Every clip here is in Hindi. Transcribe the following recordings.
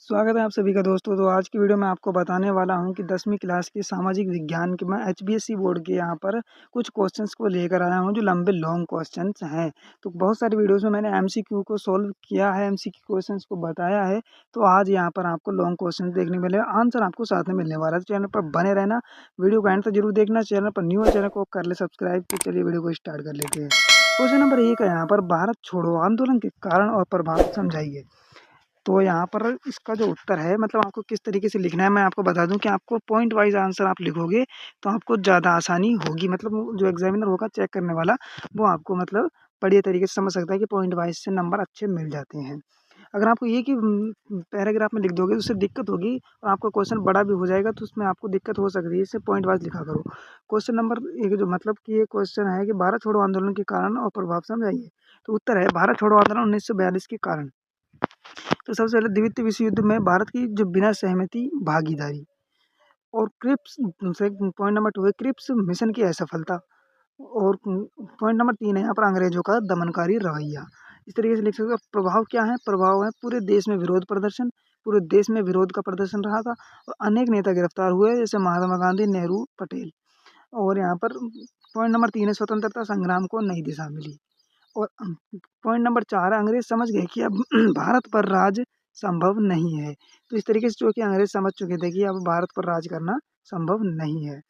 स्वागत है आप सभी का दोस्तों। तो आज की वीडियो में आपको बताने वाला हूं कि 10वीं क्लास की सामाजिक विज्ञान के मैं एचबीएससी बोर्ड के यहाँ पर कुछ क्वेश्चंस को लेकर आया हूं जो लंबे लॉन्ग क्वेश्चंस हैं। तो बहुत सारी वीडियोस में मैंने एमसीक्यू को सॉल्व किया है, एमसीक्यू क्वेश्चंस को बताया है। तो आज यहाँ पर आपको लॉन्ग क्वेश्चन देखने मिले, आंसर आपको साथ में मिलने वाला है। तो चैनल पर बने रहना, वीडियो को एंड तक जरूर देखना। चैनल पर न्यू है, चैनल को कर ले सब्सक्राइब। तो चलिए वीडियो को स्टार्ट कर लेते हैं। क्वेश्चन नंबर 1 है यहाँ पर, भारत छोड़ो आंदोलन के कारण और प्रभाव समझाइए। तो यहाँ पर इसका जो उत्तर है मतलब आपको किस तरीके से लिखना है मैं आपको बता दूं कि आपको पॉइंट वाइज आंसर आप लिखोगे तो आपको ज़्यादा आसानी होगी। मतलब वो जो एग्जामिनर होगा चेक करने वाला वो आपको मतलब बढ़िया तरीके से समझ सकता है कि पॉइंट वाइज से नंबर अच्छे मिल जाते हैं। अगर आपको ये कि पैराग्राफ में लिख दोगे तो उससे दिक्कत होगी और आपका क्वेश्चन बड़ा भी हो जाएगा तो उसमें आपको दिक्कत हो सकती है। इससे पॉइंट वाइज लिखा करो। क्वेश्चन नंबर एक जो मतलब कि ये क्वेश्चन है कि भारत छोड़ो आंदोलन के कारण और प्रभाव समझाइए। तो उत्तर है भारत छोड़ो आंदोलन 1942 के कारण। तो सबसे पहले द्वितीय विश्व युद्ध में भारत की जो बिना सहमति भागीदारी और क्रिप्स से पॉइंट नंबर 2 है क्रिप्स मिशन की असफलता। और पॉइंट नंबर 3 है यहाँ पर अंग्रेजों का दमनकारी रवैया। इस तरीके से लिख सकते हो। प्रभाव क्या है? प्रभाव है पूरे देश में विरोध प्रदर्शन, पूरे देश में विरोध का प्रदर्शन रहा था और अनेक नेता गिरफ्तार हुए जैसे महात्मा गांधी, नेहरू, पटेल। और यहाँ पर पॉइंट नंबर 3 है स्वतंत्रता संग्राम को नई दिशा मिली। और पॉइंट नंबर 4 है अंग्रेज समझ गए कि अब भारत पर राज संभव नहीं है। तो इस तरीके से जो कि अंग्रेज समझ चुके थे कि अब भारत पर राज करना संभव नहीं है।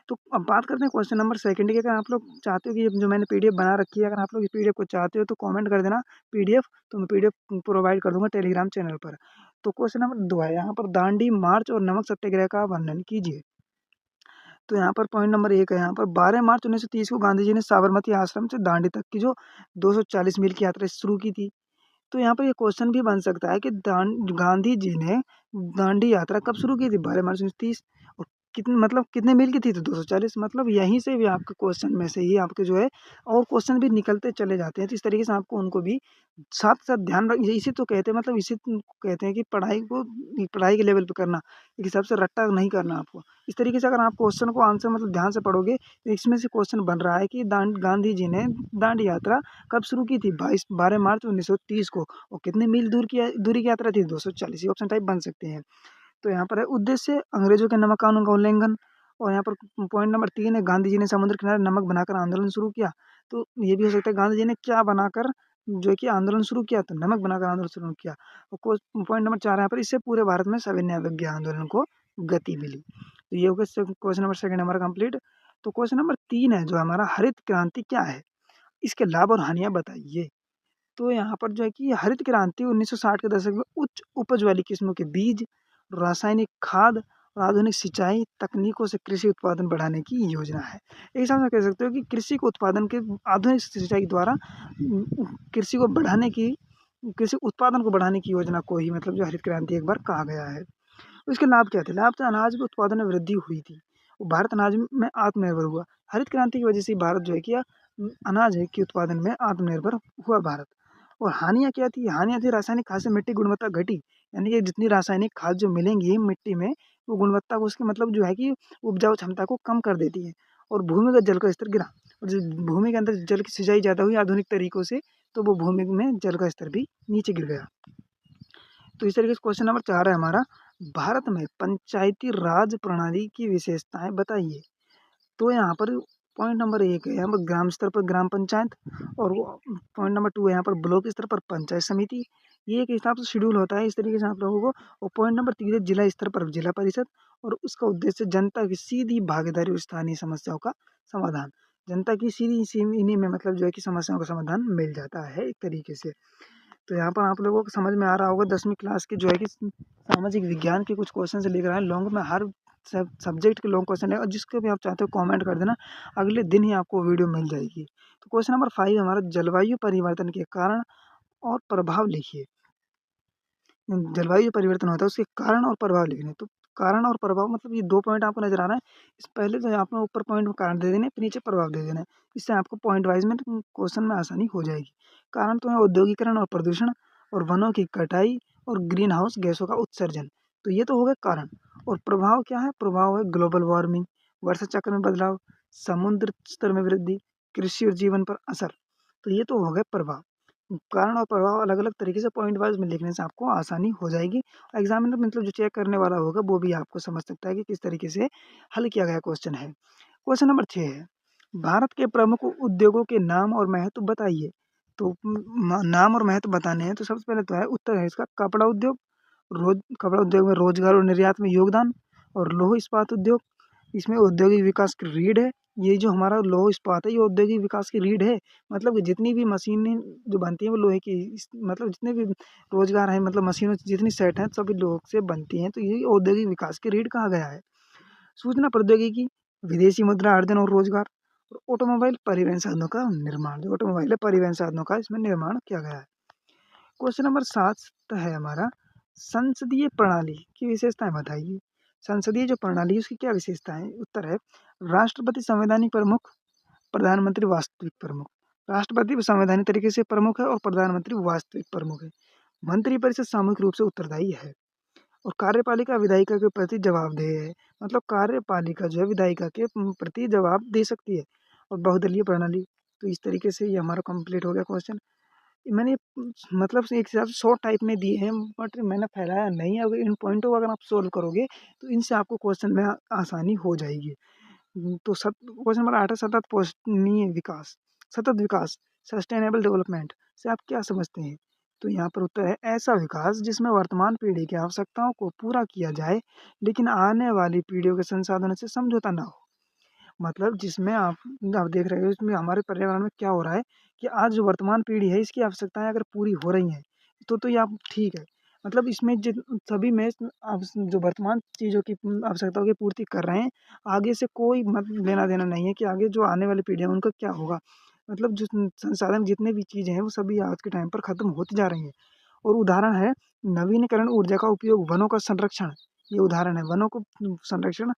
तो अब बात करते हैं क्वेश्चन नंबर सेकंड की। अगर आप लोग चाहते हो कि जो मैंने पीडीएफ बना रखी है, अगर आप लोग इस पीडीएफ को चाहते हो तो कमेंट कर देना पीडीएफ, तो मैं पीडीएफ प्रोवाइड कर दूंगा टेलीग्राम चैनल पर। तो क्वेश्चन नंबर 2 है यहाँ पर दांडी मार्च और नमक सत्याग्रह का वर्णन कीजिए। तो यहाँ पर पॉइंट नंबर 1 है यहाँ पर 12 मार्च 1930 को गांधी जी ने साबरमती आश्रम से दांडी तक की जो 240 मील की यात्रा शुरू की थी। तो यहाँ पर ये क्वेश्चन भी बन सकता है कि गांधी जी ने दांडी यात्रा कब शुरू की थी? 12 मार्च 1930। और कितने मतलब कितने मील की थी? तो 240। मतलब यहीं से भी आपके क्वेश्चन में से ही आपके जो है और क्वेश्चन भी निकलते चले जाते हैं। तो इस तरीके से आपको उनको भी साथ साथ ध्यान रख, इसी तो कहते हैं मतलब इसी कहते हैं कि पढ़ाई को पढ़ाई के लेवल पे करना, एक हिसाब से रट्टा नहीं करना आपको। इस तरीके से अगर आप क्वेश्चन को आंसर मतलब ध्यान से पढ़ोगे तो इसमें से क्वेश्चन बन रहा है कि गांधी जी ने दांडी यात्रा कब शुरू की थी? 12 मार्च 1930 को। और कितने मील दूरी की यात्रा थी? 240। ये ऑप्शन टाइप बन सकते हैं। तो यहाँ पर है उद्देश्य अंग्रेजों के नमक कानून का उल्लंघन। और यहाँ पर पॉइंट नंबर 3 है गांधी जी ने समुद्र किनारे नमक बनाकर आंदोलन शुरू किया। तो ये भी हो सकता है गांधी जी ने क्या बनाकर जो है कि आंदोलन शुरू किया, तो नमक बनाकर आंदोलन शुरू किया। और पॉइंट नंबर 4 है यहाँ पर इससे पूरे भारत में सविनय अवज्ञा आंदोलन को गति मिली। तो ये हो गया क्वेश्चन नंबर सेकंड हमारा कंप्लीट। तो क्वेश्चन नंबर 3 है जो हमारा हरित क्रांति क्या है? इसके लाभ और हानियाँ बताइए। तो यहाँ पर जो है कि हरित क्रांति 1960 के दशक में उच्च उपज वाली किस्मों के बीज, रासायनिक खाद और आधुनिक सिंचाई तकनीकों से कृषि उत्पादन बढ़ाने की योजना है। एक हिसाब से कह सकते हो कि कृषि को उत्पादन के आधुनिक सिंचाई द्वारा कृषि को बढ़ाने की कृषि उत्पादन को बढ़ाने की योजना को ही मतलब जो हरित क्रांति एक बार कहा गया है। उसके लाभ क्या थे? लाभ तो अनाज के उत्पादन में वृद्धि हुई थी और भारत अनाज में आत्मनिर्भर हुआ। हरित क्रांति की वजह से भारत जो है कि अनाज है कि उत्पादन में आत्मनिर्भर हुआ भारत। और हानियाँ क्या थी? हानियाँ थी रासायनिक खाद से मिट्टी गुणवत्ता घटी। यानी कि जितनी रासायनिक खाद जो मिलेंगी मिट्टी में वो गुणवत्ता को उसके मतलब जो है कि उपजाऊ क्षमता को कम कर देती है। और भूमिगत जल का स्तर गिरा। और जब भूमि के अंदर जल की सिंचाई ज़्यादा हुई आधुनिक तरीकों से तो वो भूमि में जल का स्तर भी नीचे गिर गया। तो इस तरीके से क्वेश्चन नंबर 4 है हमारा, भारत में पंचायती राज प्रणाली की विशेषताएँ बताइए। तो यहाँ पर पॉइंट नंबर 1 है यहाँ पर ग्राम स्तर पर ग्राम पंचायत। और वो पॉइंट नंबर 2 है यहाँ पर ब्लॉक स्तर पर पंचायत समिति। ये एक हिसाब से शेड्यूल होता है इस तरीके से आप लोगों को। और पॉइंट नंबर 3 है जिला स्तर पर जिला परिषद। और उसका उद्देश्य जनता की सीधी भागीदारी और स्थानीय समस्याओं का समाधान। जनता की सीधी इन्हीं में मतलब जो है कि समस्याओं का समाधान मिल जाता है एक तरीके से। तो यहाँ पर आप लोगों को समझ में आ रहा होगा 10वीं क्लास की जो है कि सामाजिक विज्ञान के कुछ क्वेश्चन से लेकर आए लॉन्ग में हर सब्जेक्ट के लॉन्ग क्वेश्चन है और जिसको भी आप चाहते हो कमेंट कर देना, अगले दिन ही आपको वीडियो मिल जाएगी। तो क्वेश्चन नंबर 5 हमारा जलवायु परिवर्तन के कारण और प्रभाव लिखिए। जलवायु परिवर्तन होता है उसके कारण और प्रभाव लिखने। तो कारण और प्रभाव मतलब ये 2 पॉइंट आपको नज़र आ रहा है। इस पहले तो आपने ऊपर पॉइंट में कारण दे देने, फिर नीचे प्रभाव दे देना है। इससे आपको पॉइंट वाइज़ में क्वेश्चन में आसानी हो जाएगी। कारण तो है औद्योगीकरण और प्रदूषण और वनों की कटाई और ग्रीन हाउस गैसों का उत्सर्जन। तो ये तो हो गए कारण। और प्रभाव क्या है? प्रभाव है ग्लोबल वार्मिंग, वर्षा चक्र में बदलाव, समुद्र स्तर में वृद्धि, कृषि और जीवन पर असर। तो ये तो हो गए प्रभाव। कारण और प्रभाव अलग-अलग तरीके से पॉइंट वाइज़ में लिखने से आपको आसानी हो जाएगी। एग्ज़ामिनर मतलब जो चेक करने वाला होगा वो भी आपको समझ सकता है कि किस तरीके से हल किया गया क्वेश्चन है। क्वेश्चन नंबर 6 है, भारत के प्रमुख उद्योगों के नाम और महत्व बताइए। तो नाम और महत्व बताने हैं तो सबसे पहले तो है उत्तर है इसका कपड़ा उद्योग, कपड़ा उद्योग में रोज़गार और निर्यात में योगदान और लौह इस्पात उद्योग, इसमें औद्योगिक विकास की रीढ़ है। ये जो हमारा लौह इस्पात है ये औद्योगिक विकास की रीढ़ है। मतलब कि जितनी भी मशीनें जो बनती हैं वो लोहे की मतलब जितने भी रोज़गार हैं मतलब मशीनों से जितनी सेट हैं सभी लोह से बनती हैं तो ये औद्योगिक विकास की रीढ़ कहा गया है। सूचना प्रौद्योगिकी, विदेशी मुद्रा अर्जन और रोज़गार और ऑटोमोबाइल परिवहन साधनों का निर्माण, जो ऑटोमोबाइल है परिवहन साधनों का इसमें निर्माण किया गया है। क्वेश्चन नंबर 7 है हमारा, संसदीय प्रणाली की विशेषताएँ बताइए। संसदीय जो प्रणाली है उसकी क्या विशेषताएँ हैं? उत्तर है राष्ट्रपति संवैधानिक प्रमुख, प्रधानमंत्री वास्तविक प्रमुख। राष्ट्रपति संवैधानिक तरीके से प्रमुख है और प्रधानमंत्री वास्तविक प्रमुख है। मंत्रिपरिषद सामूहिक रूप से उत्तरदायी है और कार्यपालिका विधायिका के प्रति जवाबदेह है। मतलब कार्यपालिका जो है विधायिका के प्रति जवाब दे सकती है और बहुदलीय प्रणाली। तो इस तरीके से ये हमारा कंप्लीट हो गया क्वेश्चन। मैंने मतलब से एक हिसाब से शॉर्ट टाइप में दिए हैं बट मैंने फैलाया नहीं है। अगर इन पॉइंटों को अगर आप सोल्व करोगे तो इनसे आपको क्वेश्चन में आसानी हो जाएगी। तो क्वेश्चन नंबर 8 है सतत पोषणीय विकास। सतत विकास, सस्टेनेबल डेवलपमेंट से आप क्या समझते हैं? तो यहाँ पर उत्तर है ऐसा विकास जिसमें वर्तमान पीढ़ी की आवश्यकताओं को पूरा किया जाए, लेकिन आने वाली पीढ़ियों के संसाधनों से समझौता ना हो। मतलब जिसमें आप देख रहे हो इसमें हमारे पर्यावरण में क्या हो रहा है कि आज जो वर्तमान पीढ़ी है इसकी आवश्यकताएँ अगर पूरी हो रही हैं, तो ये आप ठीक है। मतलब इसमें जिन सभी में आप जो वर्तमान चीज़ों की आवश्यकताओं की पूर्ति कर रहे हैं, आगे से कोई लेना-देना नहीं है कि आगे जो आने वाली पीढ़ी है उनका क्या होगा। मतलब जो संसाधन जितने भी चीज़ें हैं वो सभी आज के टाइम पर खत्म होती जा रही हैं। और उदाहरण है नवीनीकरण ऊर्जा का उपयोग, वनों का संरक्षण, ये उदाहरण है। वनों को संरक्षण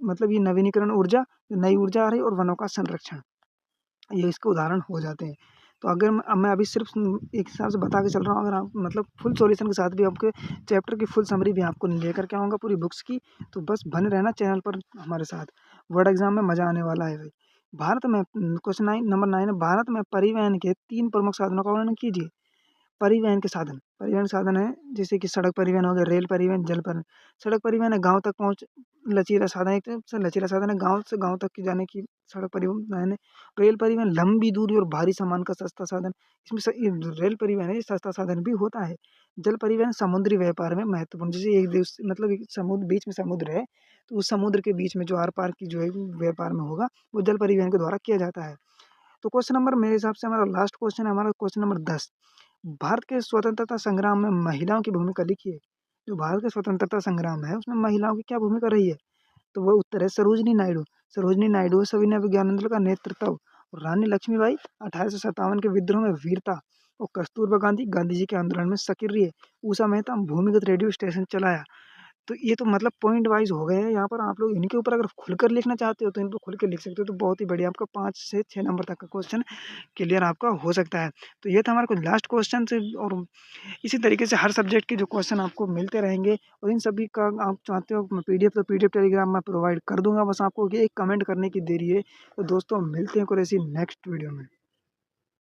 मतलब ये नवीनीकरण ऊर्जा, नई ऊर्जा आ रही है और वनों का संरक्षण, ये इसके उदाहरण हो जाते हैं। तो अगर मैं अभी सिर्फ़ एक हिसाब से बता के चल रहा हूँ, अगर आप मतलब फुल सॉल्यूशन के साथ भी आपके चैप्टर की फुल समरी भी आपको लेकर के आऊँगा पूरी बुक्स की, तो बस बने रहना चैनल पर हमारे साथ। बोर्ड एग्ज़ाम में मज़ा आने वाला है भाई। भारत में क्वेश्चन 9 नंबर 9 है, भारत में परिवहन के 3 प्रमुख साधनों का वर्णन कीजिए। परिवहन साधन है जैसे कि सड़क परिवहन हो गया, रेल परिवहन, जल परिवहन। सड़क परिवहन है गाँव तक पहुँच लचीला साधन, एक तरह से लचीला साधन है गाँव से गाँव तक की जाने की सड़क परिवहन है। रेल परिवहन लंबी दूरी और भारी सामान का सस्ता साधन, इसमें ये रेल परिवहन है ये सस्ता साधन भी होता है। जल परिवहन समुद्री व्यापार में महत्वपूर्ण, जैसे एक देश मतलब एक समुद्र बीच में समुद्र है, तो उस समुद्र के बीच में जो आर-पार की जो है व्यापार में होगा, वो जल परिवहन के द्वारा किया जाता है। तो क्वेश्चन नंबर मेरे हिसाब से हमारा लास्ट क्वेश्चन है हमारा क्वेश्चन नंबर 10। भारत के स्वतंत्रता संग्राम में महिलाओं की भूमिका लिखिए। जो भारत का स्वतंत्रता संग्राम है उसमें महिलाओं की क्या भूमिका रही है? तो वो उत्तर है सरोजिनी नायडू। सरोजिनी नायडू सविनय विज्ञानंद का नेतृत्व और रानी लक्ष्मीबाई 1857 के विद्रोह में वीरता और कस्तूरबा गांधी गांधी जी के आंदोलन में सक्रिय। उषा मेहता भूमिगत रेडियो स्टेशन चलाया। तो ये तो मतलब पॉइंट वाइज़ हो गए हैं, यहाँ पर आप लोग इनके ऊपर अगर खुलकर लिखना चाहते हो तो इन पे खुल के लिख सकते हो, तो बहुत ही बढ़िया आपका 5 से 6 नंबर तक का क्वेश्चन क्लियर आपका हो सकता है। तो ये था हमारा कुछ लास्ट क्वेश्चन से और इसी तरीके से हर सब्जेक्ट के जो क्वेश्चन आपको मिलते रहेंगे और इन सभी का आप चाहते हो पीडीएफ तो पीडीएफ टेलीग्राम में प्रोवाइड कर दूँगा, बस आपको एक कमेंट करने की देरी है। तो दोस्तों मिलते हैं कुछ ऐसी नेक्स्ट वीडियो में।